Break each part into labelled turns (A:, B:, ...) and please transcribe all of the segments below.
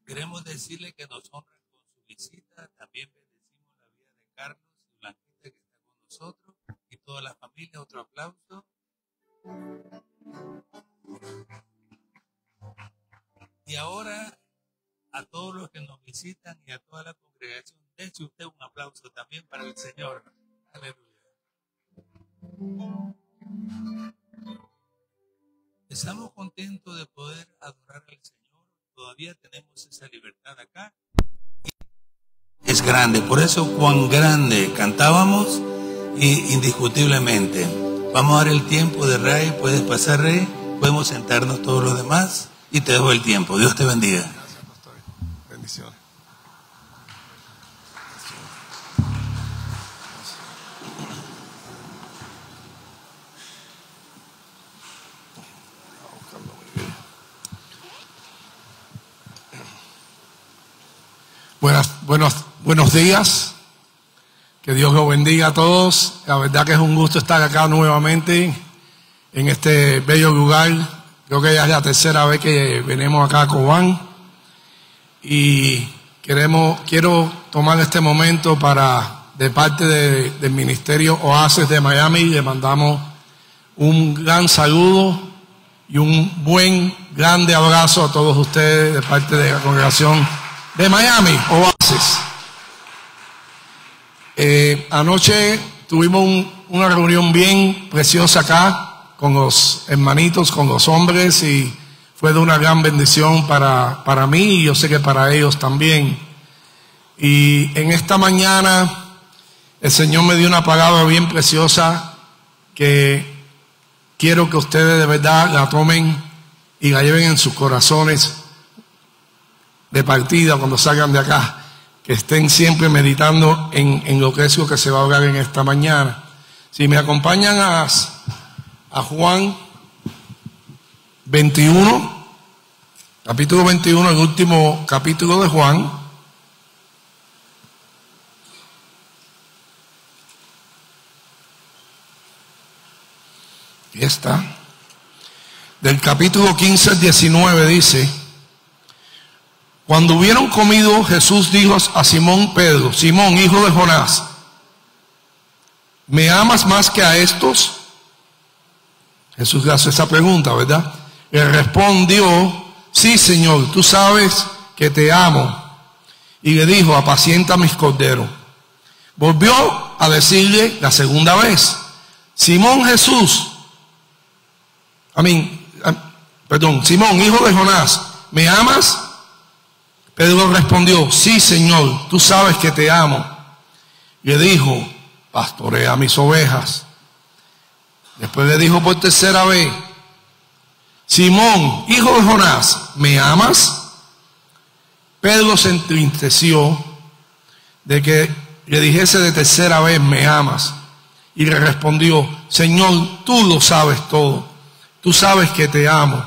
A: Queremos decirle que nos honran con su visita. También bendecimos la vida de Carlos y Blanquita que está con nosotros y toda la familia. Otro aplauso. Y ahora a todos los que nos visitan y a toda la congregación, dense usted un aplauso también para el Señor. Aleluya. Estamos contentos de poder adorar al Señor. Todavía tenemos esa libertad acá. Es grande, por eso cuán grande cantábamos y indiscutiblemente. Vamos a dar el tiempo de Rey. Puedes pasar, Rey. Podemos sentarnos todos los demás y te dejo el tiempo. Dios te bendiga.
B: Gracias, pastor. Bendiciones. Buenos días. Que Dios los bendiga a todos. La verdad que es un gusto estar acá nuevamente en este bello lugar. Creo que ya es la tercera vez que venimos acá a Cobán. Y quiero tomar este momento de parte del Ministerio Oasis de Miami, le mandamos un gran saludo y un grande abrazo a todos ustedes de parte de la congregación de Miami Oasis. Anoche tuvimos una reunión bien preciosa acá con los hermanitos, con los hombres, y fue de una gran bendición para mí y yo sé que para ellos también. Y en esta mañana el Señor me dio una palabra bien preciosa que quiero que ustedes de verdad la tomen y la lleven en sus corazones de partida cuando salgan de acá. Que estén siempre meditando en lo que es lo que se va a hablar en esta mañana. Si me acompañan a Juan 21, capítulo 21, el último capítulo de Juan. Aquí está. Del capítulo 15 al 19 dice: Cuando hubieron comido, Jesús dijo a Simón Pedro: Simón, hijo de Jonás, ¿me amas más que a estos? Jesús le hace esa pregunta, ¿verdad? Él respondió: sí, Señor, tú sabes que te amo. Y le dijo: apacienta mis corderos. Volvió a decirle la segunda vez: Simón Simón, hijo de Jonás, ¿me amas? Pedro respondió: sí, Señor, tú sabes que te amo. Le dijo: pastorea mis ovejas. Después le dijo por tercera vez: Simón, hijo de Jonás, ¿me amas? Pedro se entristeció de que le dijese de tercera vez: ¿me amas? Y le respondió: Señor, tú lo sabes todo. Tú sabes que te amo.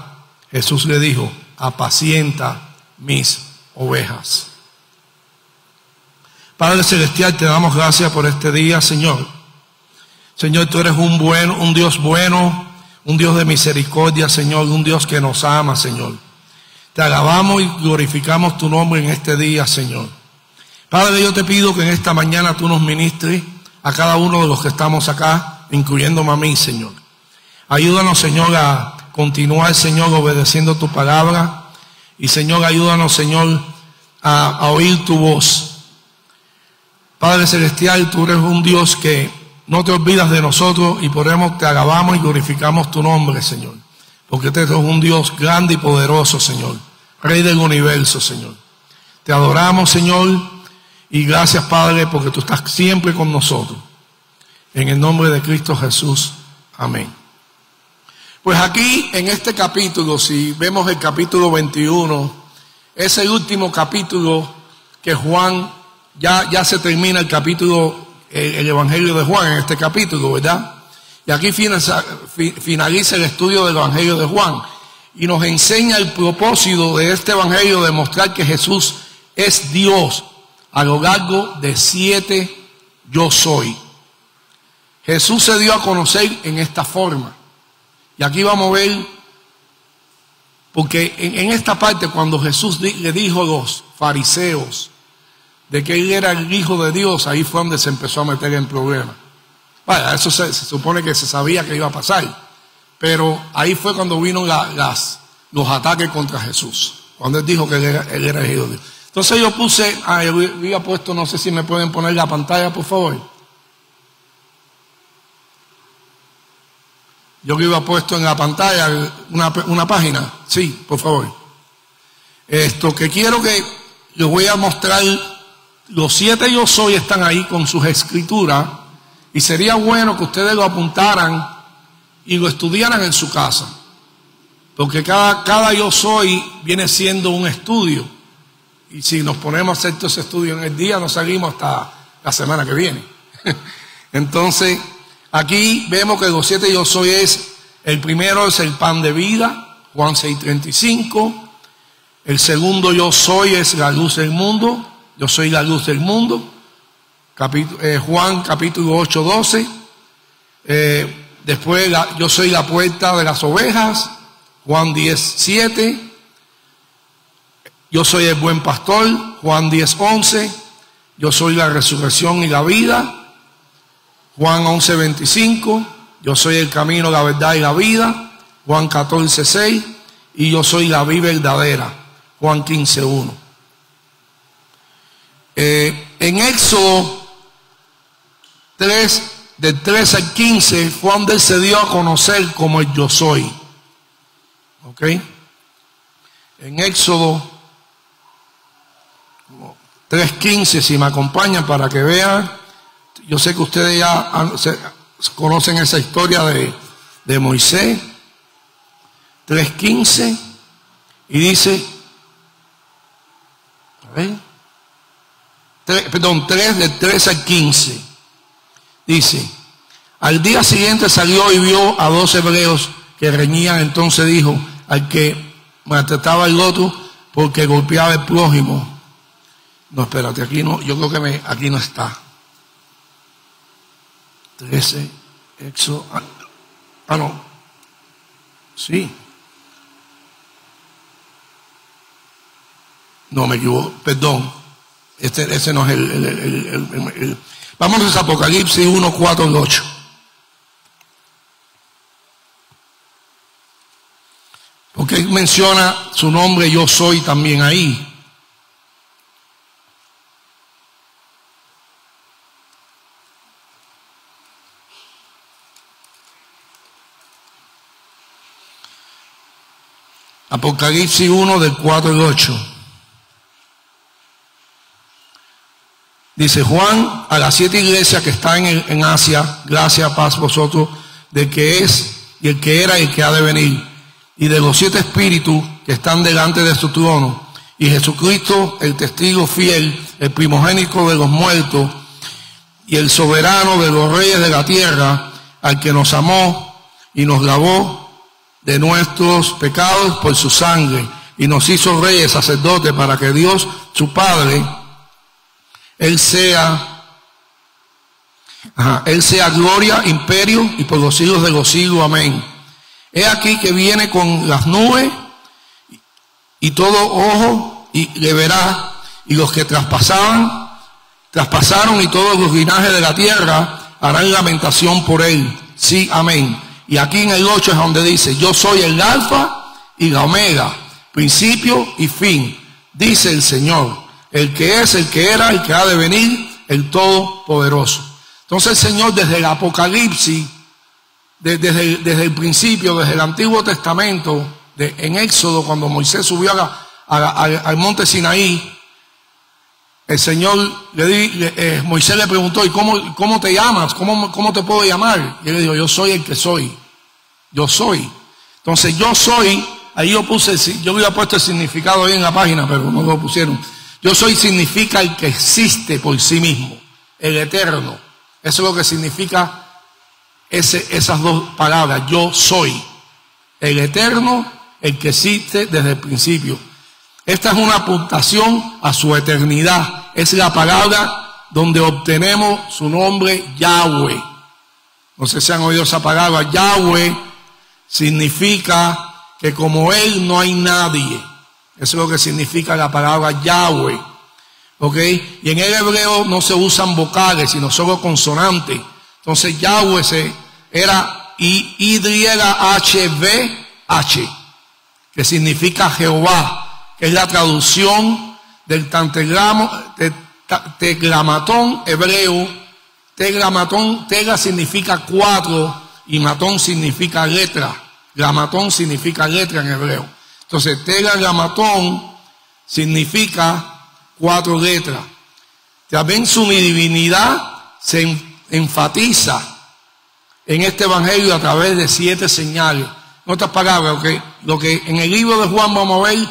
B: Jesús le dijo: apacienta mis ovejas. Padre Celestial, te damos gracias por este día, Señor. Señor, tú eres un Dios bueno, un Dios de misericordia, Señor, un Dios que nos ama, Señor. Te alabamos y glorificamos tu nombre en este día, Señor. Padre, yo te pido que en esta mañana tú nos ministres a cada uno de los que estamos acá, incluyéndome a mí, Señor. Ayúdanos, Señor, a continuar, Señor, obedeciendo tu palabra. Y, Señor, ayúdanos, Señor, a oír tu voz. Padre Celestial, tú eres un Dios que no te olvidas de nosotros y por eso te alabamos y glorificamos tu nombre, Señor. Porque tú eres un Dios grande y poderoso, Señor. Rey del universo, Señor. Te adoramos, Señor, y gracias, Padre, porque tú estás siempre con nosotros. En el nombre de Cristo Jesús. Amén. Pues aquí, en este capítulo, si vemos el capítulo 21, es el último capítulo que Juan, ya se termina el capítulo, el Evangelio de Juan en este capítulo, ¿verdad? Y aquí finaliza el estudio del Evangelio de Juan y nos enseña el propósito de este Evangelio de mostrar que Jesús es Dios a lo largo de 7 yo soy. Jesús se dio a conocer en esta forma. Y aquí vamos a ver Porque en esta parte, cuando Jesús le dijo a los fariseos de que él era el Hijo de Dios, ahí fue donde se empezó a meter en problemas. Vaya, eso se supone que se sabía que iba a pasar. Pero ahí fue cuando vino los ataques contra Jesús. Cuando él dijo que él era el Hijo de Dios. Entonces yo puse, yo había puesto, no sé si me pueden poner la pantalla, por favor. Yo que iba puesto en la pantalla una página. Sí, por favor. Esto que quiero que les voy a mostrar, los 7 yo soy están ahí con sus escrituras, y sería bueno que ustedes lo apuntaran y lo estudiaran en su casa, porque cada yo soy viene siendo un estudio, y si nos ponemos a hacer todo ese estudio en el día, no salimos hasta la semana que viene. Entonces, aquí vemos que los 7 yo soy el primero es el pan de vida, Juan 6:35. El segundo yo soy es la luz del mundo, yo soy la luz del mundo, Juan capítulo 8:12. Después yo soy la puerta de las ovejas, Juan 10:7. Yo soy el buen pastor, Juan 10:11. Yo soy la resurrección y la vida, Juan 11:25. Yo soy el camino, la verdad y la vida, Juan 14:6. Y yo soy la vida verdadera, Juan 15:1. En Éxodo 3, del 13 al 15, fue donde él se dio a conocer como el yo soy. ¿Ok? En Éxodo 3:15, si me acompañan para que vean. Yo sé que ustedes ya conocen esa historia de Moisés. 3:15, y dice, a ver, 3 del 13 al 15. Dice, al día siguiente salió y vio a 2 hebreos que reñían. Entonces dijo al que maltrataba al otro porque golpeaba al prójimo. No, espérate, aquí no, yo creo que aquí no está. 13, Éxodo. No. Sí. No, me equivoco, perdón. Ese no es el. Vámonos a Apocalipsis 1, 4 y 8. Porque él menciona su nombre, yo soy, también ahí. Apocalipsis 1 del 4 y 8. Dice Juan a las 7 iglesias que están en Asia, gracia, paz vosotros, del que es y el que era y el que ha de venir, y de los 7 espíritus que están delante de su trono, y Jesucristo, el testigo fiel, el primogénito de los muertos, y el soberano de los reyes de la tierra, al que nos amó y nos lavó de nuestros pecados por su sangre, y nos hizo reyes, sacerdotes, para que Dios, su Padre, Él sea gloria, imperio, y por los siglos de los siglos. Amén. He aquí que viene con las nubes, y todo ojo y le verá, y los que traspasaron, y todos los linajes de la tierra harán lamentación por él. Sí, amén. Y aquí en el 8 es donde dice, yo soy el alfa y la omega, principio y fin, dice el Señor, el que es, el que era, el que ha de venir, el Todopoderoso. Entonces el Señor desde el Apocalipsis, desde el principio, desde el Antiguo Testamento, en Éxodo, cuando Moisés subió al monte Sinaí, el Señor Moisés le preguntó, ¿y cómo te llamas? ¿Cómo te puedo llamar? Y él le dijo, yo soy el que soy. Yo soy. Entonces yo soy, ahí yo había puesto el significado ahí en la página, pero no lo pusieron. Yo soy significa el que existe por sí mismo, el eterno. Eso es lo que significa esas dos palabras. Yo soy el eterno, el que existe desde el principio. Esta es una apuntación a su eternidad. Es la palabra donde obtenemos su nombre, Yahweh. No sé si han oído esa palabra. Yahweh significa que como Él no hay nadie. Eso es lo que significa la palabra Yahweh. ¿Ok? Y en el hebreo no se usan vocales, sino solo consonantes. Entonces Yahweh era YHVH, que significa Jehová, que es la traducción del tetragramatón hebreo. Tetragramatón, tetra significa 4 y matón significa letra. Gramatón significa letra en hebreo. Entonces tetragramatón significa 4 letras. También su divinidad se enfatiza en este evangelio a través de 7 señales. En otras palabras, lo que en el libro de Juan vamos a ver,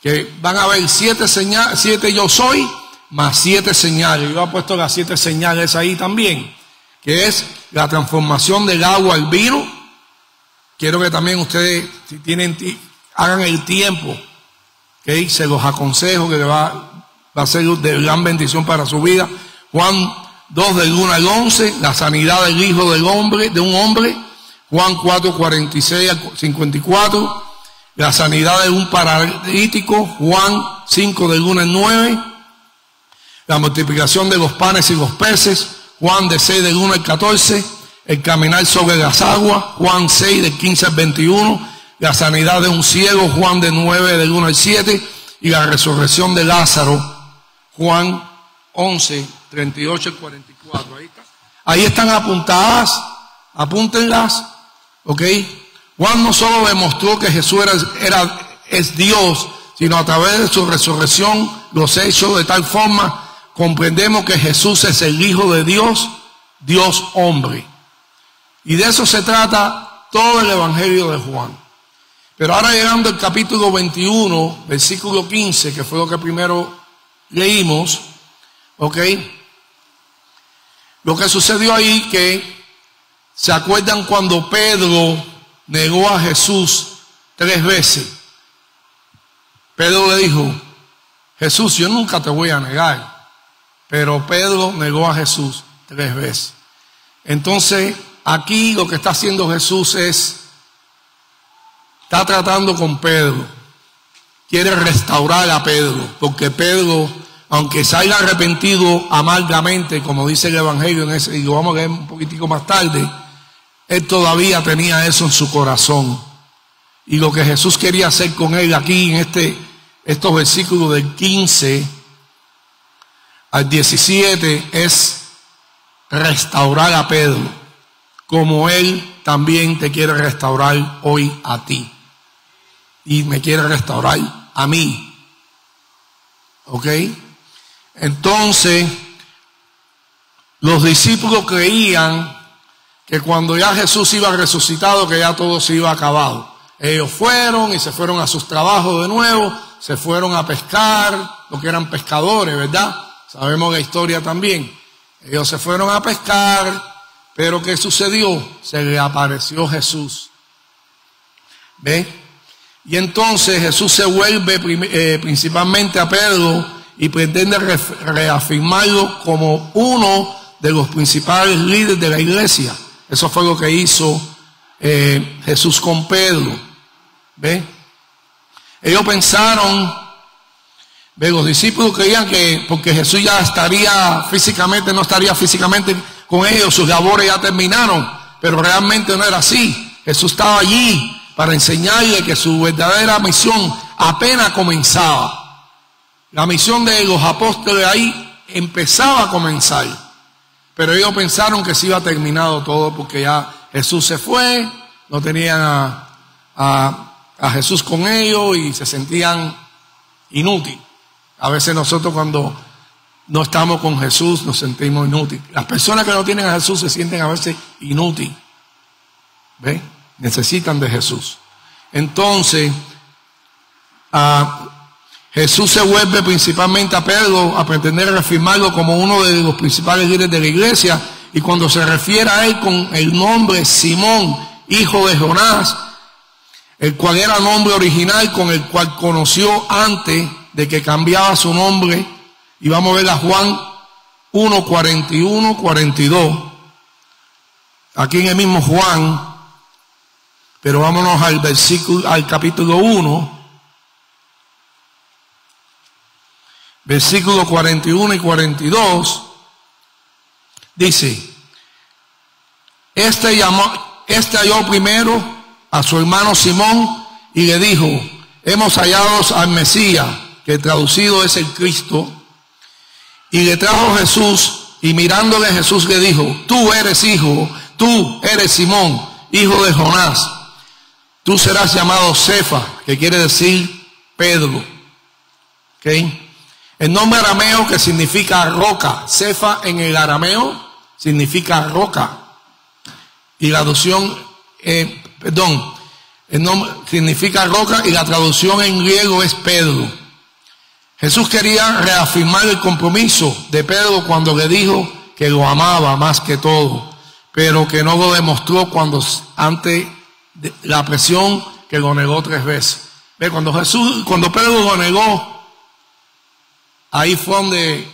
B: que van a haber 7 señales, 7 yo soy, más 7 señales. Yo he puesto las 7 señales ahí también, que es la transformación del agua al vino. Quiero que también ustedes, si tienen, hagan el tiempo, ¿okay? Se los aconsejo que va a ser de gran bendición para su vida. Juan 2 del 1 al 11, la sanidad del hijo del hombre, de un hombre. Juan 4, 46 al 54, la sanidad de un paralítico. Juan 5 del 1 al 9, la multiplicación de los panes y los peces. Juan de 6 del 1 al 14, el caminar sobre las aguas. Juan 6 del 15 al 21, la sanidad de un ciego. Juan de 9 del 1 al 7, y la resurrección de Lázaro. Juan 11, 38 al 44. Ahí están apuntadas, apúntenlas. ¿Ok? Juan no solo demostró que Jesús es Dios, sino a través de su resurrección, los hechos de tal forma, comprendemos que Jesús es el Hijo de Dios, Dios hombre. Y de eso se trata todo el Evangelio de Juan. Pero ahora llegando al capítulo 21, versículo 15, que fue lo que primero leímos, ¿ok? Lo que sucedió ahí, que ¿se acuerdan cuando Pedro negó a Jesús 3 veces? Pedro le dijo: Jesús, yo nunca te voy a negar. Pero Pedro negó a Jesús 3 veces. Entonces, aquí lo que está haciendo Jesús está tratando con Pedro. Quiere restaurar a Pedro, porque Pedro, aunque se haya arrepentido amargamente, como dice el Evangelio, y lo vamos a leer un poquitico más tarde, él todavía tenía eso en su corazón. Y lo que Jesús quería hacer con él aquí en estos versículos del 15 al 17 es restaurar a Pedro, como él también te quiere restaurar hoy a ti. Y me quiere restaurar a mí. ¿Ok? Entonces, los discípulos creían que cuando ya Jesús iba resucitado, que ya todo se iba acabado. Ellos fueron y se fueron a sus trabajos de nuevo, se fueron a pescar, los que eran pescadores, ¿verdad? Sabemos la historia también. Ellos se fueron a pescar, pero ¿qué sucedió? Se le apareció Jesús. ¿Ve? Y entonces Jesús se vuelve principalmente a Pedro y pretende reafirmarlo como uno de los principales líderes de la iglesia. Eso fue lo que hizo Jesús con Pedro. ¿Ve? Ellos pensaron, los discípulos creían que porque Jesús ya no estaría físicamente con ellos, sus labores ya terminaron, pero realmente no era así. Jesús estaba allí para enseñarle que su verdadera misión apenas comenzaba. La misión de los apóstoles ahí empezaba a comenzar, pero ellos pensaron que se iba terminado todo porque ya Jesús se fue, no tenían a Jesús con ellos y se sentían inútiles. A veces nosotros cuando no estamos con Jesús nos sentimos inútiles. Las personas que no tienen a Jesús se sienten a veces inútiles. ¿Ve? Necesitan de Jesús. Entonces, Jesús se vuelve principalmente a Pedro a pretender reafirmarlo como uno de los principales líderes de la iglesia. Y cuando se refiere a él con el nombre Simón, hijo de Jonás, el cual era el nombre original con el cual conoció antes de que cambiaba su nombre. Y vamos a ver a Juan 1, 41, 42. Aquí en el mismo Juan Pero vámonos al capítulo 1, versículos 41 y 42. Dice: Este halló primero a su hermano Simón y le dijo: hemos hallado al Mesías, que traducido es el Cristo. Y le trajo Jesús, y mirándole Jesús le dijo: tú eres Simón, hijo de Jonás. Tú serás llamado Cefa, que quiere decir Pedro. ¿Okay? El nombre arameo que significa roca. Cefa en el arameo significa roca. Y la traducción, el nombre significa roca y la traducción en griego es Pedro. Jesús quería reafirmar el compromiso de Pedro cuando le dijo que lo amaba más que todo, pero que no lo demostró ante la presión, que lo negó 3 veces. Cuando Pedro lo negó, ahí fue donde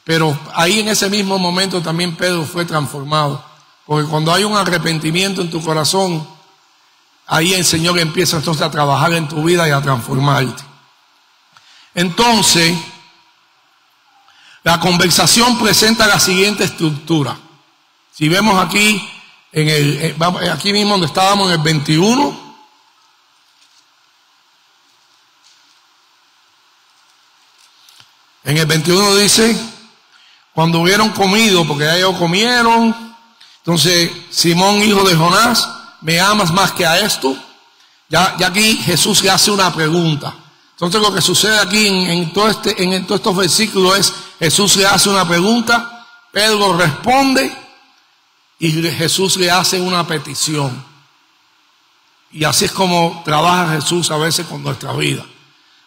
B: pero ahí en ese mismo momento también Pedro fue transformado. Porque cuando hay un arrepentimiento en tu corazón, ahí el Señor empieza entonces a trabajar en tu vida y a transformarte. Entonces, la conversación presenta la siguiente estructura. Si vemos aquí, aquí mismo donde estábamos en el 21, en el 21 dice: cuando hubieron comido, porque ya ellos comieron, entonces Simón, hijo de Jonás, ¿me amas más que a esto? Ya aquí Jesús le hace una pregunta. Entonces lo que sucede aquí en todos estos versículos es: Jesús le hace una pregunta, Pedro responde y Jesús le hace una petición. Y así es como trabaja Jesús a veces con nuestra vida.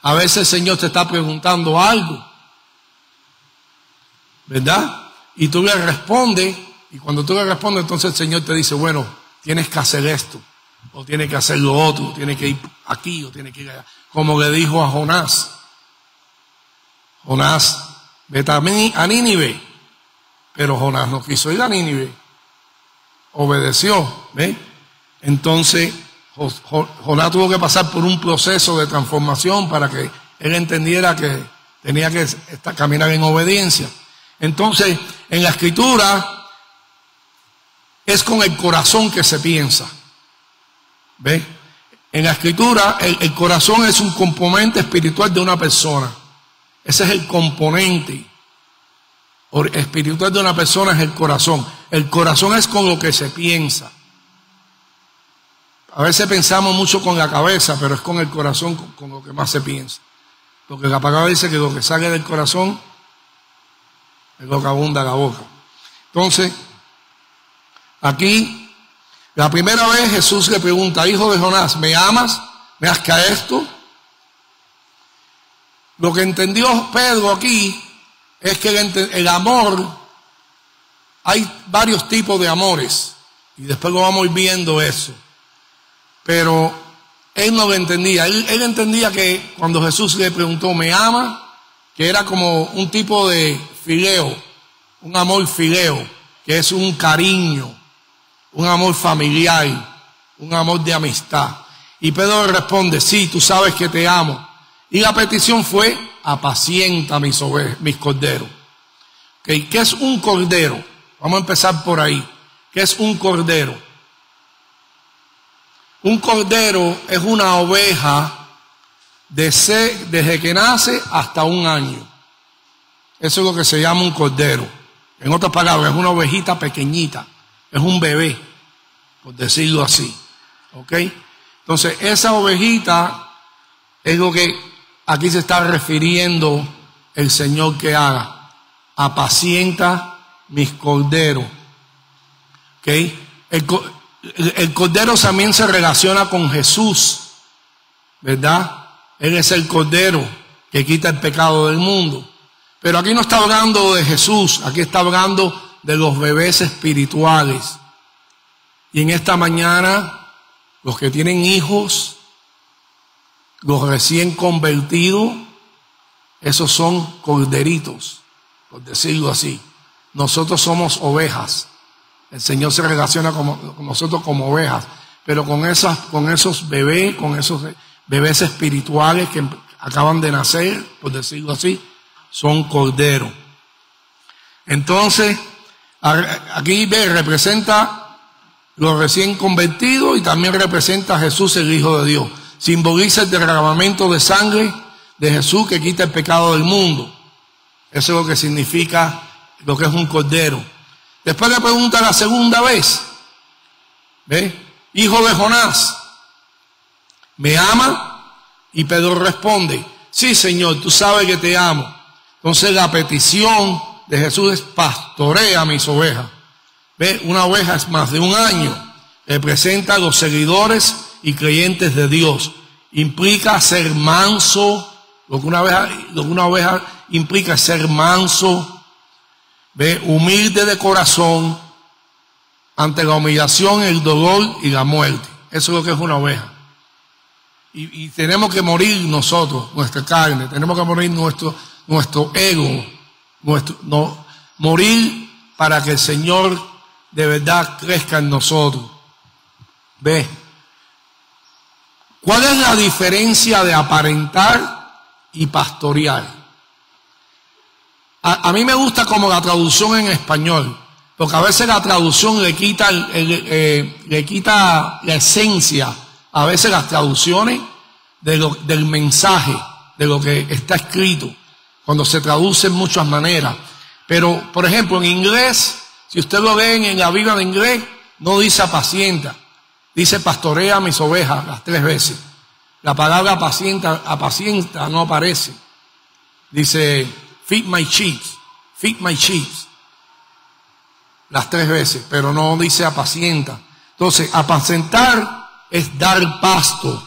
B: A veces el Señor te está preguntando algo, ¿verdad? Y tú le respondes, y cuando tú le respondes, entonces el Señor te dice: bueno, tienes que hacer esto, o tienes que hacer lo otro, tienes que ir aquí, o tienes que ir allá. Como le dijo a Jonás: Jonás, vete a Nínive. Pero Jonás no quiso ir a Nínive, obedeció, ¿ves? Entonces Jonás tuvo que pasar por un proceso de transformación para que él entendiera que tenía que caminar en obediencia. Entonces, en la Escritura es con el corazón que se piensa. ¿Ves? En la Escritura el corazón es un componente espiritual de una persona. Ese es el componente espiritual de una persona, es el corazón. El corazón es con lo que se piensa. A veces pensamos mucho con la cabeza, pero es con el corazón con lo que más se piensa. Porque la palabra dice que lo que sale del corazón es lo que abunda la boca. Entonces, aquí, la primera vez Jesús le pregunta: hijo de Jonás, ¿me amas? ¿Me has que a esto? Lo que entendió Pedro aquí es que el amor, hay varios tipos de amores, y después lo vamos a ir viendo eso. Pero él no lo entendía. Él entendía que cuando Jesús le preguntó: ¿me ama?, que era como un tipo de fileo, un amor fileo, que es un cariño, un amor familiar, un amor de amistad. Y Pedro le responde: sí, tú sabes que te amo. Y la petición fue: apacienta mis corderos. ¿Okay? ¿Qué es un cordero? Vamos a empezar por ahí. ¿Qué es un cordero? Un cordero es una oveja desde que nace hasta 1 año. Eso es lo que se llama un cordero. En otras palabras, es una ovejita pequeñita. Es un bebé, por decirlo así. ¿Ok? Entonces, esa ovejita es lo que aquí se está refiriendo el Señor que haga. Apacienta mis corderos. ¿Ok? El cordero también se relaciona con Jesús, ¿verdad? Él es el cordero que quita el pecado del mundo. Pero aquí no está hablando de Jesús, aquí está hablando de los bebés espirituales. Y en esta mañana, los que tienen hijos, los recién convertidos, esos son corderitos, por decirlo así. Nosotros somos ovejas. El Señor se relaciona con nosotros como ovejas. pero con esos bebés espirituales que acaban de nacer, por decirlo así, son corderos. Entonces, aquí representa los recién convertidos y también representa a Jesús, el Hijo de Dios. Simboliza el derramamiento de sangre de Jesús que quita el pecado del mundo. Eso es lo que significa lo que es un cordero. Después le pregunta la segunda vez, ¿ve? Hijo de Jonás, ¿me ama? Y Pedro responde, sí, Señor, tú sabes que te amo. Entonces la petición de Jesús es: pastorea mis ovejas. ¿Ve? Una oveja es más de un año. Representa a los seguidores y creyentes de Dios. Implica ser manso. Lo que una oveja implica es ser manso, ¿ve? Humilde de corazón ante la humillación, el dolor y la muerte. Eso es lo que es una oveja. Y tenemos que morir nosotros, nuestra carne. Tenemos que morir nuestro ego. Morir para que el Señor de verdad crezca en nosotros. ¿Ve? ¿Cuál es la diferencia de aparentar y pastorear? A mí me gusta como la traducción en español, porque a veces la traducción le quita la esencia, a veces las traducciones del mensaje, de lo que está escrito, cuando se traduce en muchas maneras. Pero, por ejemplo, en inglés, si usted lo lee en la Biblia en inglés, no dice apacienta, dice pastorea mis ovejas las 3 veces. La palabra apacienta no aparece. Dice feed my sheep, las 3 veces, pero no dice apacienta. Entonces, apacentar es dar pasto,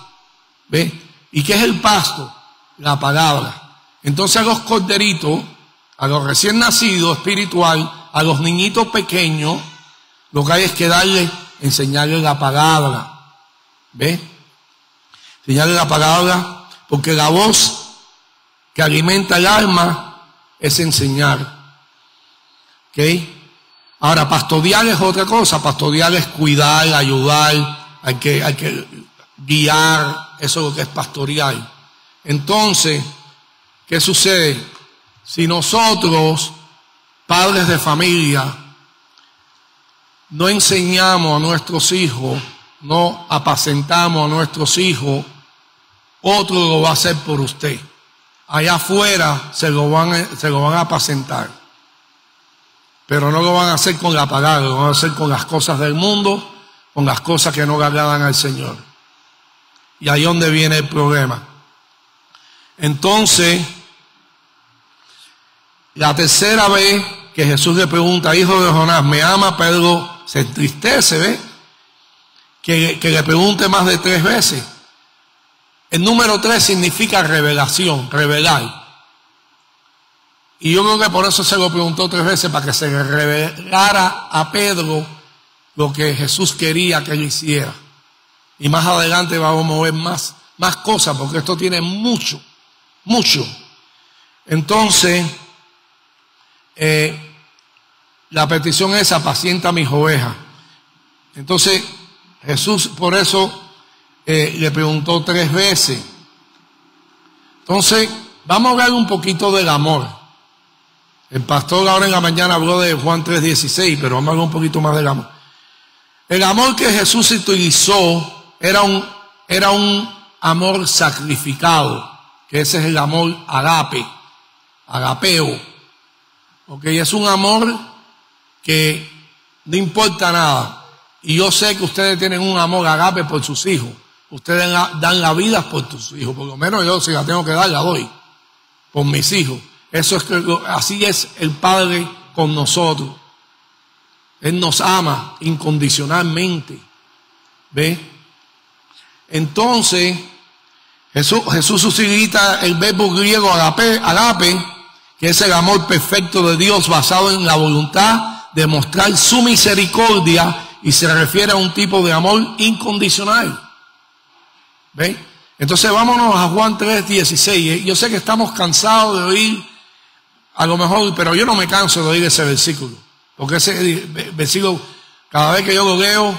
B: ¿ve? ¿Y qué es el pasto? La palabra. Entonces a los corderitos, a los recién nacidos espiritual, a los niñitos pequeños, lo que hay es que enseñarles la palabra, ¿ve? Enseñarles la palabra, porque la voz que alimenta el alma es enseñar. ¿Ok? Ahora, pastorear es otra cosa. Pastorear es cuidar, ayudar, hay que guiar. Eso es lo que es pastorear. Entonces, ¿qué sucede? Si nosotros, padres de familia, no enseñamos a nuestros hijos, no apacentamos a nuestros hijos, otro lo va a hacer por usted. Allá afuera se lo van a apacentar, pero no lo van a hacer con la palabra, lo van a hacer con las cosas del mundo, con las cosas que no le agradan al Señor. Y ahí es donde viene el problema. Entonces, la tercera vez que Jesús le pregunta, hijo de Jonás, ¿me ama? Pedro se entristece, ¿ve? Que le pregunte más de 3 veces. El número 3 significa revelación, revelar. Y yo creo que por eso se lo preguntó 3 veces, para que se le revelara a Pedro lo que Jesús quería que él hiciera. Y más adelante vamos a ver más cosas, porque esto tiene mucho. Entonces, la petición es: apacienta mis ovejas. Entonces, Jesús por eso le preguntó 3 veces. Entonces, vamos a hablar un poquito del amor. El pastor ahora en la mañana habló de Juan 3:16, pero vamos a hablar un poquito más del amor. El amor que Jesús utilizó era un amor sacrificado, que ese es el amor agapeo. Okay, es un amor que no importa nada. Y yo sé que ustedes tienen un amor agape por sus hijos. Ustedes dan la vida por tus hijos. Por lo menos yo, si la tengo que dar, la doy por mis hijos. Así es el Padre con nosotros. Él nos ama incondicionalmente. ¿Ve? Entonces, Jesús utiliza el verbo griego agape, que es el amor perfecto de Dios basado en la voluntad de mostrar su misericordia, y se refiere a un tipo de amor incondicional. ¿Ven? Entonces vámonos a Juan 3:16. Yo sé que estamos cansados de oír, a lo mejor, pero yo no me canso de oír ese versículo, porque ese versículo, cada vez que yo lo leo,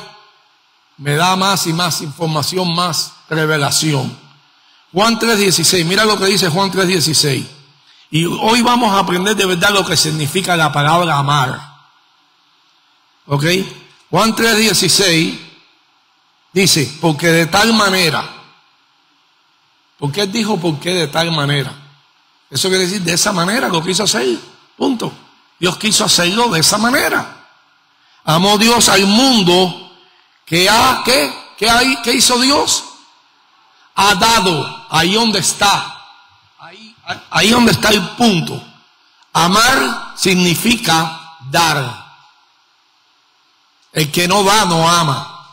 B: me da más y más información, más revelación. Juan 3:16, mira lo que dice Juan 3:16. Y hoy vamos a aprender de verdad lo que significa la palabra amar. ¿Ok? Juan 3:16 dice, porque de tal manera. ¿Por qué él dijo por qué de tal manera? Eso quiere decir de esa manera lo quiso hacer. Punto. Dios quiso hacerlo de esa manera. Amó Dios al mundo que ¿qué hizo Dios? Ha dado, ahí donde está. Ahí donde está el punto. Amar significa dar. El que no da no ama.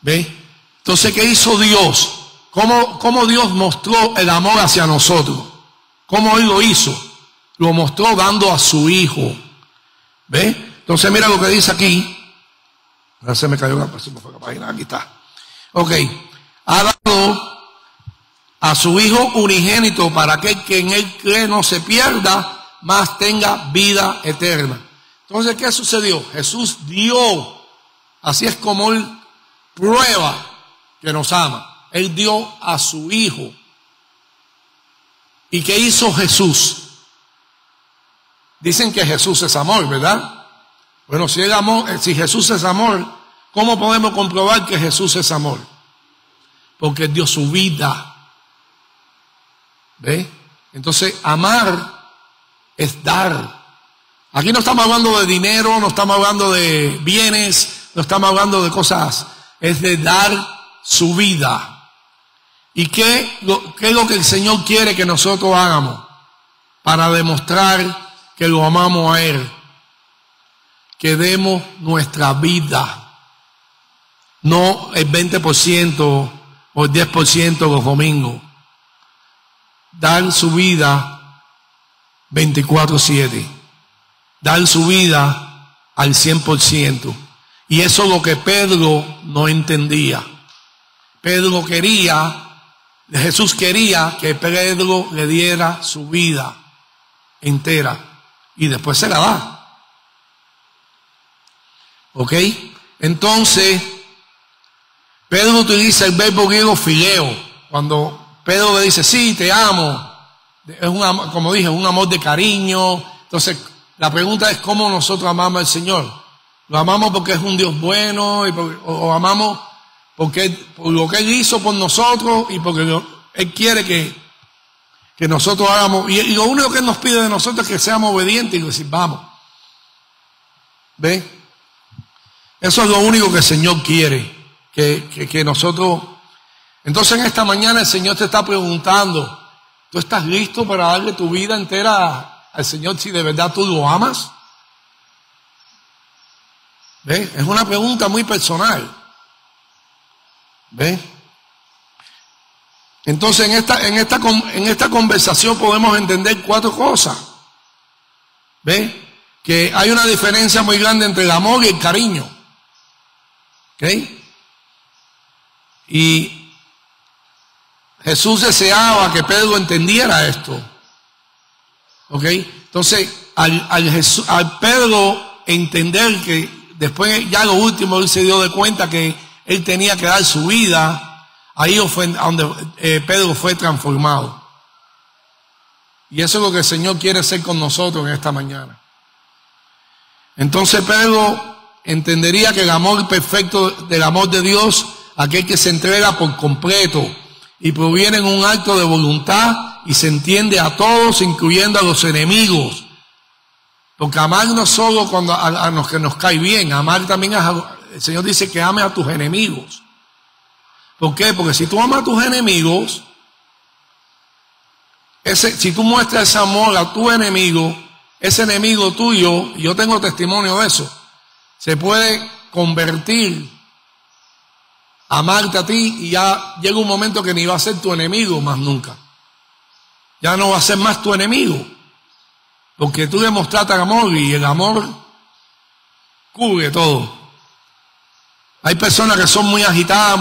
B: ¿Ve? Entonces, ¿qué hizo Dios? ¿Cómo Dios mostró el amor hacia nosotros? ¿Cómo Él lo hizo? Lo mostró dando a su Hijo. ¿Ve? Entonces, mira lo que dice aquí. Ya se me cayó la página. Aquí está. Ok. Ha dado a su Hijo unigénito para que el que en Él cree no se pierda, mas tenga vida eterna. Entonces, ¿qué sucedió? Jesús dio, así es como Él prueba que nos ama. Él dio a su Hijo. ¿Y qué hizo Jesús? Dicen que Jesús es amor, ¿verdad? Bueno, si Jesús es amor, ¿cómo podemos comprobar que Jesús es amor? Porque Él dio su vida. ¿Ve? Entonces, amar es dar. Aquí no estamos hablando de dinero, no estamos hablando de bienes, no estamos hablando de cosas. Es de dar su vida. ¿Y qué es lo que el Señor quiere que nosotros hagamos? Para demostrar que lo amamos a Él. Que demos nuestra vida. No el 20% o el 10% los domingos. Dar su vida 24/7. Dar su vida al 100%. Y eso es lo que Pedro no entendía. Jesús quería que Pedro le diera su vida entera y después se la da. ¿Ok? Entonces, Pedro utiliza el verbo griego fileo. Cuando Pedro le dice, sí, te amo, es un amor, como dije, un amor de cariño. Entonces, la pregunta es cómo nosotros amamos al Señor. ¿Lo amamos porque es un Dios bueno o amamos por lo que Él hizo por nosotros y porque Él quiere que nosotros hagamos? Y lo único que Él nos pide de nosotros es que seamos obedientes y le sirvamos. ¿Ve? Eso es lo único que el Señor quiere, que nosotros. Entonces en esta mañana el Señor te está preguntando, ¿tú estás listo para darle tu vida entera al Señor si de verdad tú lo amas? ¿Ve? Es una pregunta muy personal. ¿Ve? Entonces en esta conversación podemos entender 4 cosas. ¿Ve? Que hay una diferencia muy grande entre el amor y el cariño. ¿Ok? Y Jesús deseaba que Pedro entendiera esto. ¿Ok? Entonces al Pedro entender que después ya lo último él se dio de cuenta que él tenía que dar su vida, ahí fue donde Pedro fue transformado. Y eso es lo que el Señor quiere hacer con nosotros en esta mañana. Entonces Pedro entendería que el amor perfecto del amor de Dios, aquel que se entrega por completo y proviene en un acto de voluntad y se entiende a todos, incluyendo a los enemigos. Porque amar no solo cuando a los que nos cae bien, amar también el Señor dice que ame a tus enemigos. ¿Por qué? Porque si tú amas a tus enemigos, si tú muestras ese amor a tu enemigo, ese enemigo tuyo, y yo tengo testimonio de eso, se puede convertir, amarte a ti, y ya llega un momento que ni va a ser tu enemigo más nunca. Ya no va a ser más tu enemigo. Porque tú demostraste amor y el amor cubre todo. Hay personas que son muy agitadas,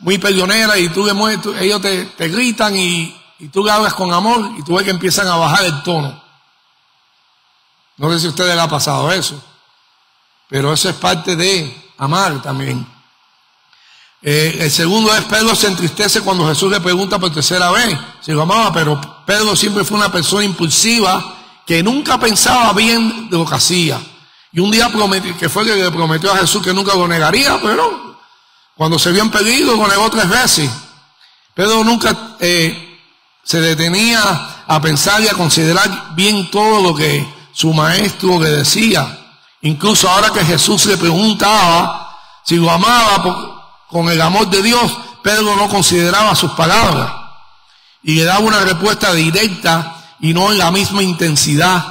B: muy peleoneras y ellos te gritan y tú le hablas con amor y tú ves que empiezan a bajar el tono. No sé si a ustedes les ha pasado eso, pero eso es parte de amar también. El segundo es Pedro se entristece cuando Jesús le pregunta por tercera vez si lo amaba, pero Pedro siempre fue una persona impulsiva que nunca pensaba bien de lo que hacía. Y un día que fue que le prometió a Jesús que nunca lo negaría, pero cuando se vio en peligro lo negó 3 veces. Pedro nunca se detenía a pensar y a considerar bien todo lo que su maestro le decía. Incluso ahora que Jesús le preguntaba si lo amaba con el amor de Dios, Pedro no consideraba sus palabras y le daba una respuesta directa y no en la misma intensidad,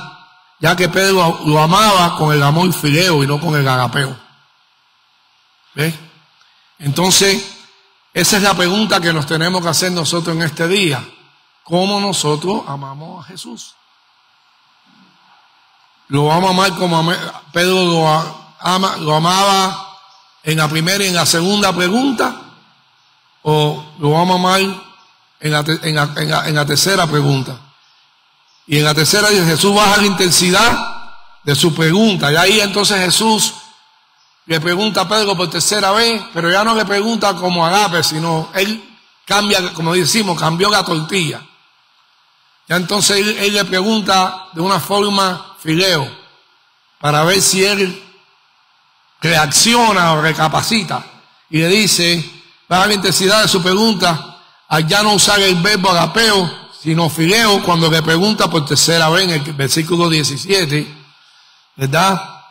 B: ya que Pedro lo amaba con el amor fileo y no con el agapeo. ¿Ves? Entonces, esa es la pregunta que nos tenemos que hacer nosotros en este día. ¿Cómo nosotros amamos a Jesús? ¿Lo vamos a amar como Pedro lo amaba en la primera y en la segunda pregunta? ¿O lo vamos a amar en la tercera pregunta? Y en la tercera dice, Jesús baja la intensidad de su pregunta. Y ahí entonces Jesús le pregunta a Pedro por tercera vez, pero ya no le pregunta como agape, sino él cambia, como decimos, cambió la tortilla. Ya entonces él le pregunta de una forma fileo, para ver si él reacciona o recapacita. Y le dice, baja la intensidad de su pregunta, al ya no usar el verbo agapeo, sino fileo, cuando le pregunta por tercera vez en el versículo 17, ¿verdad?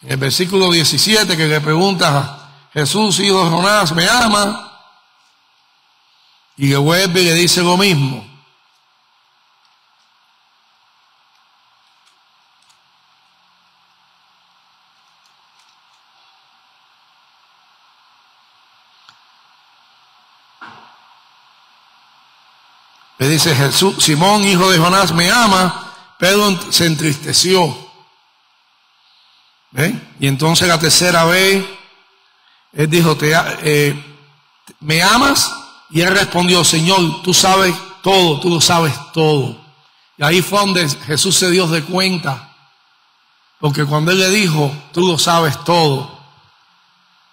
B: En el versículo 17 que le pregunta, Jesús, hijo de Jonás, ¿me ama? Y le vuelve y le dice lo mismo. Le dice Jesús, Simón, hijo de Jonás, ¿me ama? Pedro se entristeció. ¿Ven? Y entonces la tercera vez, él dijo, ¿me amas? Y él respondió, Señor, tú sabes todo, tú lo sabes todo. Y ahí fue donde Jesús se dio de cuenta. Porque cuando él le dijo, tú lo sabes todo.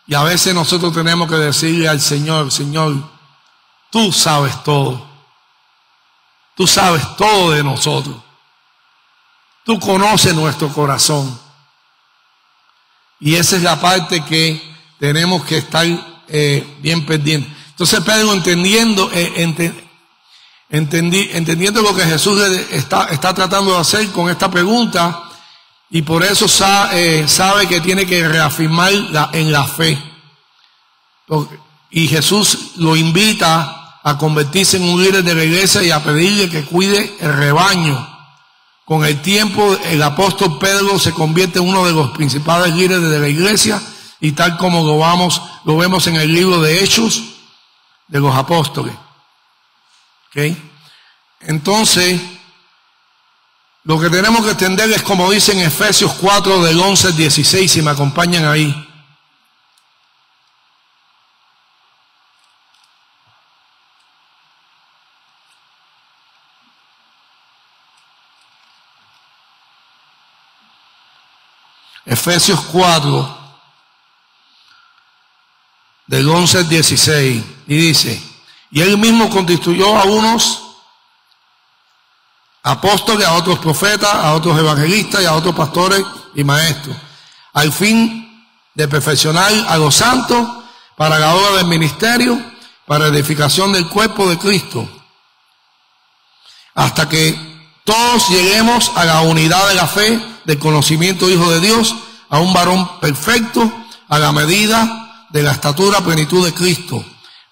B: Y a veces nosotros tenemos que decirle al Señor, Señor, tú sabes todo. Tú sabes todo de nosotros. Tú conoces nuestro corazón. Y esa es la parte que tenemos que estar bien pendientes. Entonces Pedro entendiendo lo que Jesús está tratando de hacer con esta pregunta, y por eso sabe que tiene que reafirmar en la fe. Y Jesús lo invita a convertirse en un líder de la iglesia y a pedirle que cuide el rebaño. Con el tiempo, el apóstol Pedro se convierte en uno de los principales líderes de la iglesia, y tal como lo vemos en el libro de Hechos de los apóstoles. ¿Okay? Entonces, lo que tenemos que entender es como dice en Efesios 4 del 11 al 16, si me acompañan ahí. Efesios 4 del 11 al 16, y dice, y él mismo constituyó a unos apóstoles, a otros profetas, a otros evangelistas y a otros pastores y maestros, al fin de perfeccionar a los santos para la obra del ministerio, para edificación del cuerpo de Cristo, hasta que todos lleguemos a la unidad de la fe, del conocimiento Hijo de Dios, a un varón perfecto, a la medida de la estatura plenitud de Cristo,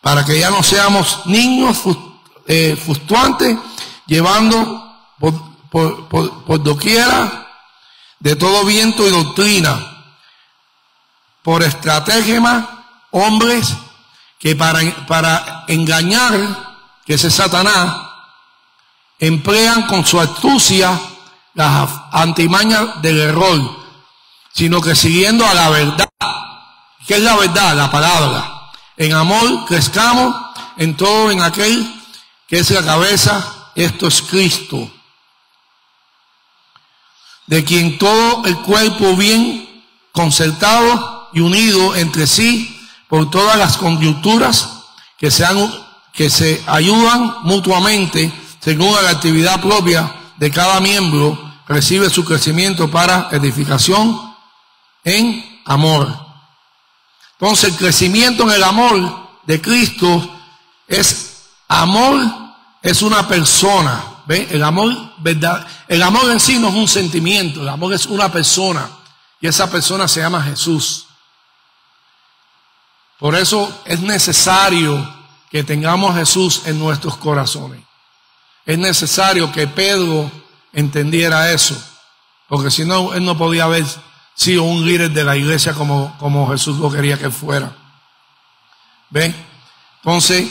B: para que ya no seamos niños fluctuantes, llevando por doquiera de todo viento y doctrina, por estratagema, hombres que para engañar, que ese Satanás, emplean con su astucia las antimañas del error, sino que siguiendo a la verdad. ¿Qué es la verdad? La palabra. En amor crezcamos en todo en aquel que es la cabeza, esto es Cristo, de quien todo el cuerpo bien concertados y unidos entre sí por todas las coyunturas que se ayudan mutuamente según la actividad propia de cada miembro, recibe su crecimiento para edificación en amor. Entonces, el crecimiento en el amor de Cristo es amor, es una persona. ¿Ve? El amor, ¿verdad? El amor en sí no es un sentimiento, el amor es una persona. Y esa persona se llama Jesús. Por eso es necesario que tengamos a Jesús en nuestros corazones. Es necesario que Pedro entendiera eso. Porque si no, él no podía haber sido un líder de la iglesia como Jesús lo quería que fuera. ¿Ven? Entonces,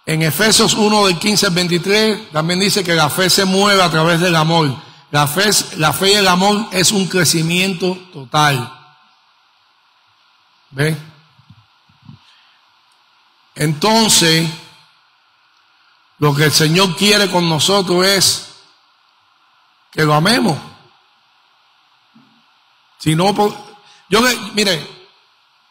B: en Efesios 1 del 15 al 23 también dice que la fe se mueve a través del amor. La fe y el amor es un crecimiento total. ¿Ven? Entonces, lo que el Señor quiere con nosotros es que lo amemos. Si no, mire,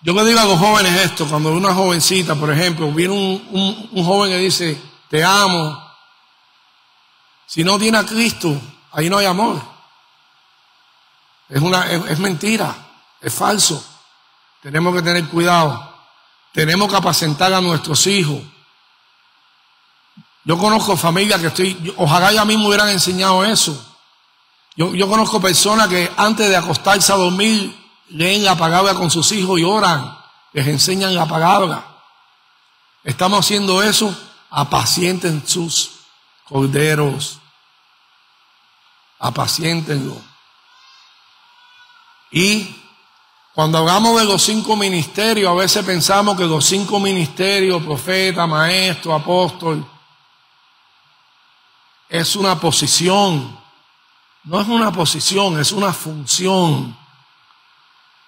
B: yo le digo a los jóvenes esto, cuando una jovencita, por ejemplo, viene un joven que dice, te amo. Si no tiene a Cristo, ahí no hay amor. Es mentira, es falso. Tenemos que tener cuidado. Tenemos que apacentar a nuestros hijos. Yo conozco familias que ojalá ya a mí me hubieran enseñado eso. Yo conozco personas que antes de acostarse a dormir leen la palabra con sus hijos y oran, les enseñan la palabra. Estamos haciendo eso, apacienten sus corderos, apaciéntenlo. Y cuando hablamos de los 5 ministerios, a veces pensamos que los 5 ministerios, profeta, maestro, apóstol, es una posición. No es una posición, es una función.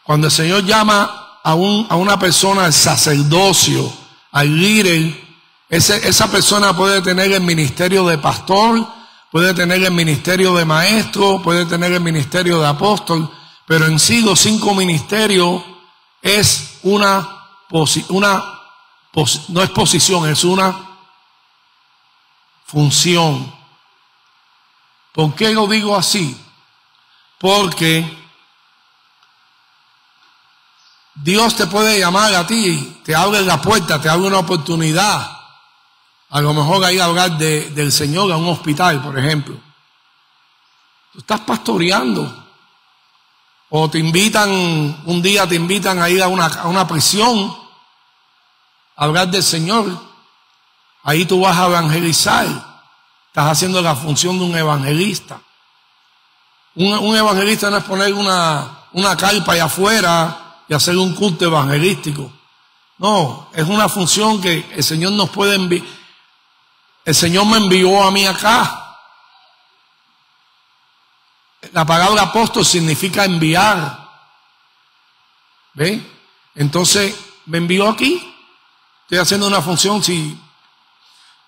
B: Cuando el Señor llama a una persona al sacerdocio, al líder, esa persona puede tener el ministerio de pastor, puede tener el ministerio de maestro, puede tener el ministerio de apóstol, pero en sí los 5 ministerios es no es posición, es una función. ¿Por qué lo digo así? Porque Dios te puede llamar a ti, te abre la puerta, te abre una oportunidad. A lo mejor ahí hablar del Señor a un hospital, por ejemplo. Tú estás pastoreando. O un día te invitan a ir a una prisión a hablar del Señor. Ahí tú vas a evangelizar. Estás haciendo la función de un evangelista. Un evangelista no es poner una carpa allá afuera y hacer un culto evangelístico. No, es una función que el Señor nos puede enviar. El Señor me envió a mí acá. La palabra apóstol significa enviar. ¿Ve? Entonces, me envió aquí. Estoy haciendo una función,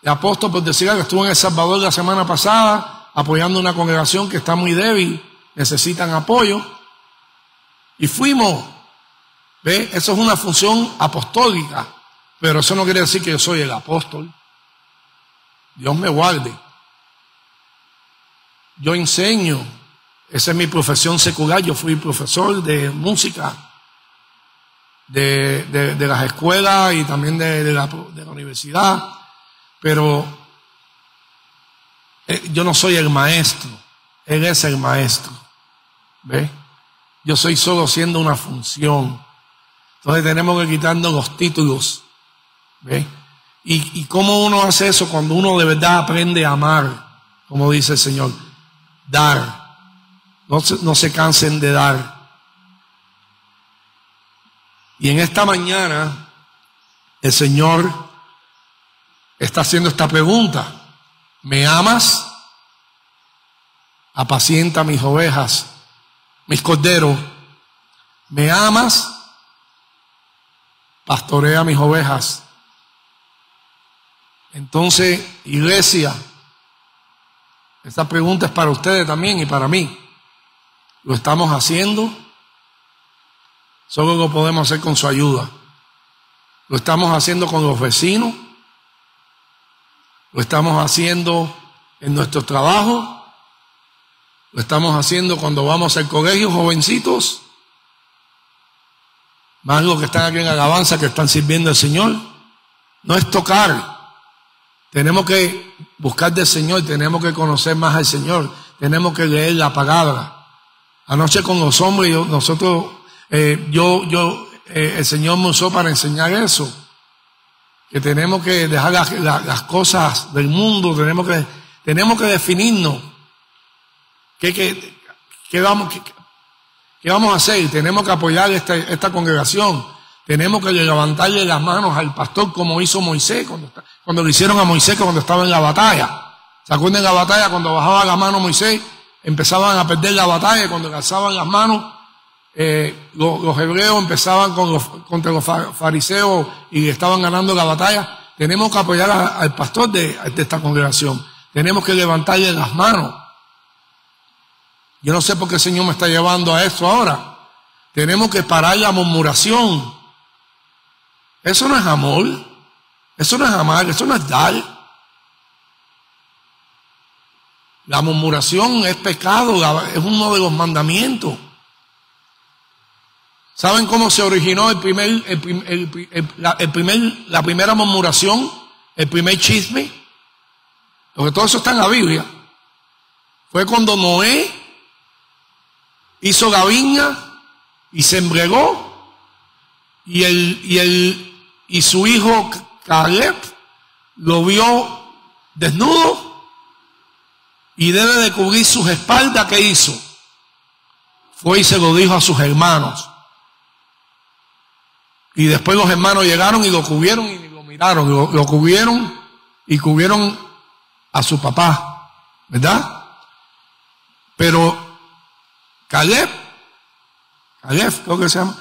B: de apóstol, por decir algo, estuve en El Salvador la semana pasada, apoyando una congregación que está muy débil, necesitan apoyo. Y fuimos. ¿Ve? Eso es una función apostólica. Pero eso no quiere decir que yo soy el apóstol. Dios me guarde. Yo enseño. Esa es mi profesión secular. Yo fui profesor de música de las escuelas y también de la universidad. Pero yo no soy el maestro. Él es el maestro. ¿Ve? Yo soy solo siendo una función. Entonces tenemos que quitarnos los títulos. ¿Ve? ¿Y cómo uno hace eso? Cuando uno de verdad aprende a amar, como dice el Señor. Dar. No se cansen de dar. Y en esta mañana el Señor está haciendo esta pregunta. ¿Me amas? Apacienta mis ovejas, mis corderos. ¿Me amas? Pastorea mis ovejas. Entonces, iglesia, esta pregunta es para ustedes también y para mí. ¿Lo estamos haciendo? solo lo podemos hacer con su ayuda. Lo estamos haciendo con los vecinos, lo estamos haciendo en nuestros trabajos, lo estamos haciendo cuando vamos al colegio, jovencitos, más los que están aquí en alabanza, que están sirviendo al Señor. No es tocar. Tenemos que buscar del Señor, tenemos que conocer más al Señor, tenemos que leer la palabra. Anoche con los hombres, el Señor me usó para enseñar eso, que tenemos que dejar las cosas del mundo, tenemos que definirnos qué vamos a hacer. Tenemos que apoyar esta congregación, tenemos que levantarle las manos al pastor como hizo Moisés cuando lo hicieron a Moisés cuando estaba en la batalla. ¿Se acuerdan de la batalla? Cuando bajaba la mano Moisés, empezaban a perder la batalla. Cuando alzaban las manos, los hebreos empezaban contra los fariseos y estaban ganando la batalla. Tenemos que apoyar al pastor de esta congregación. Tenemos que levantarle las manos. Yo no sé por qué el Señor me está llevando a esto ahora. Tenemos que parar la murmuración. Eso no es amor. Eso no es amar. Eso no es dar. La murmuración es pecado. Es uno de los mandamientos. ¿Saben cómo se originó la primera murmuración? El primer chisme. Porque todo eso está en la Biblia. Fue cuando Noé hizo la viña y se embregó, y su hijo Caleb lo vio desnudo y debe de cubrir sus espaldas. ¿Qué hizo? Fue y se lo dijo a sus hermanos. Y después los hermanos llegaron y lo cubrieron y lo miraron, lo cubrieron y cubrieron a su papá, ¿verdad? Pero Caleb, creo que se llama,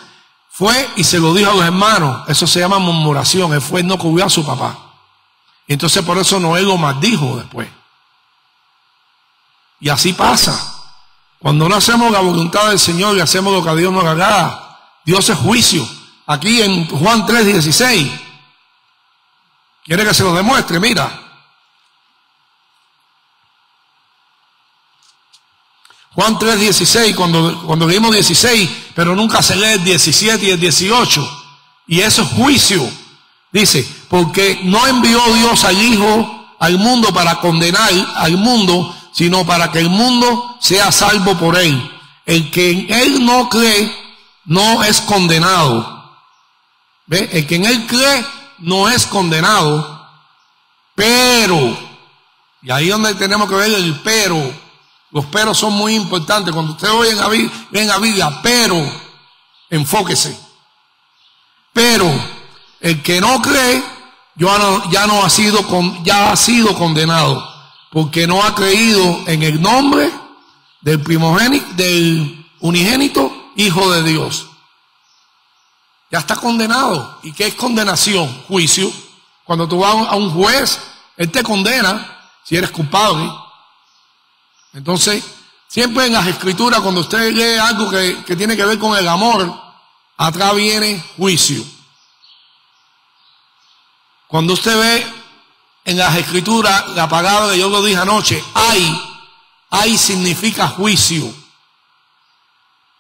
B: fue y se lo dijo a los hermanos. Eso se llama murmuración. Él fue y no cubrió a su papá. Y entonces por eso Noé lo maldijo después. Y así pasa. Cuando no hacemos la voluntad del Señor y hacemos lo que a Dios nos agrada, Dios es juicio. Aquí en Juan 3:16. ¿Quiere que se lo demuestre? Mira. Juan 3:16, cuando leímos 16, pero nunca se lee el 17 y el 18. Y eso es juicio. Dice, porque no envió Dios al Hijo al mundo para condenar al mundo, sino para que el mundo sea salvo por él. El que en él no cree, no es condenado. ¿Ve? El que en él cree, no es condenado. Pero, y ahí es donde tenemos que ver el pero. Los peros son muy importantes. Cuando usted oye en la Biblia, pero, enfóquese. Pero, el que no cree, ya ha sido condenado, porque no ha creído en el nombre del primogénito, del unigénito Hijo de Dios. Ya está condenado. ¿Y qué es condenación? Juicio. Cuando tú vas a un juez, él te condena si eres culpable. Entonces, siempre en las escrituras, cuando usted lee algo que tiene que ver con el amor, atrás viene juicio. Cuando usted ve en las escrituras la palabra que yo lo dije anoche, ay significa juicio.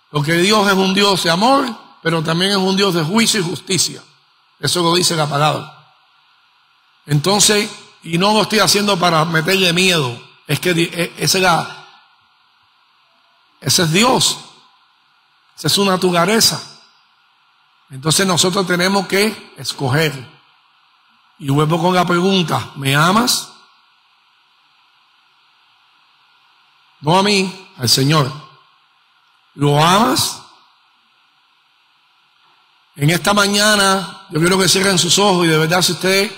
B: Porque Dios es un Dios de amor, pero también es un Dios de juicio y justicia. Eso lo dice la palabra. Entonces, y no lo estoy haciendo para meterle miedo. Es que ese es Dios. Esa es su naturaleza. Entonces nosotros tenemos que escoger. Y vuelvo con la pregunta, ¿me amas? No a mí, al Señor. ¿Lo amas? En esta mañana yo quiero que cierren sus ojos y de verdad si usted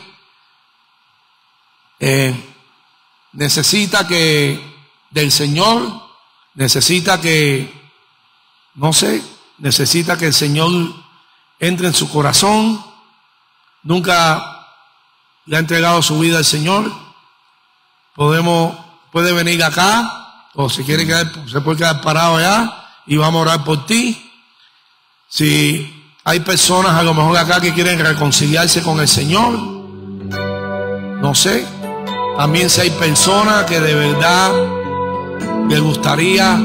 B: necesita del Señor, necesita necesita que el Señor entre en su corazón, nunca le ha entregado su vida al Señor, puede venir acá, o si quiere se puede quedar parado allá y vamos a orar por ti. Si hay personas a lo mejor acá que quieren reconciliarse con el Señor, no sé. También si hay personas que de verdad les gustaría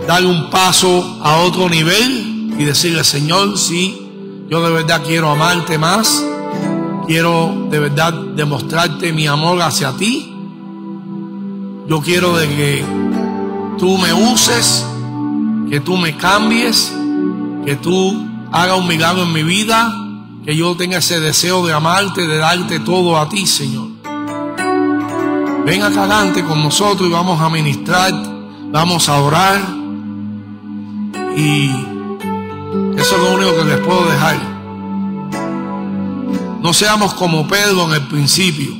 B: dar un paso a otro nivel y decirle: Señor, sí, yo de verdad quiero amarte más, quiero de verdad demostrarte mi amor hacia ti. Yo quiero de que tú me uses, que tú me cambies, que tú hagas un milagro en mi vida, que yo tenga ese deseo de amarte, de darte todo a ti, Señor. Ven acá adelante con nosotros y vamos a ministrar, vamos a orar, y eso es lo único que les puedo dejar. No seamos como Pedro en el principio,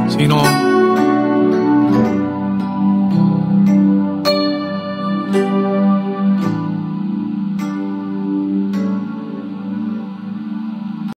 B: sino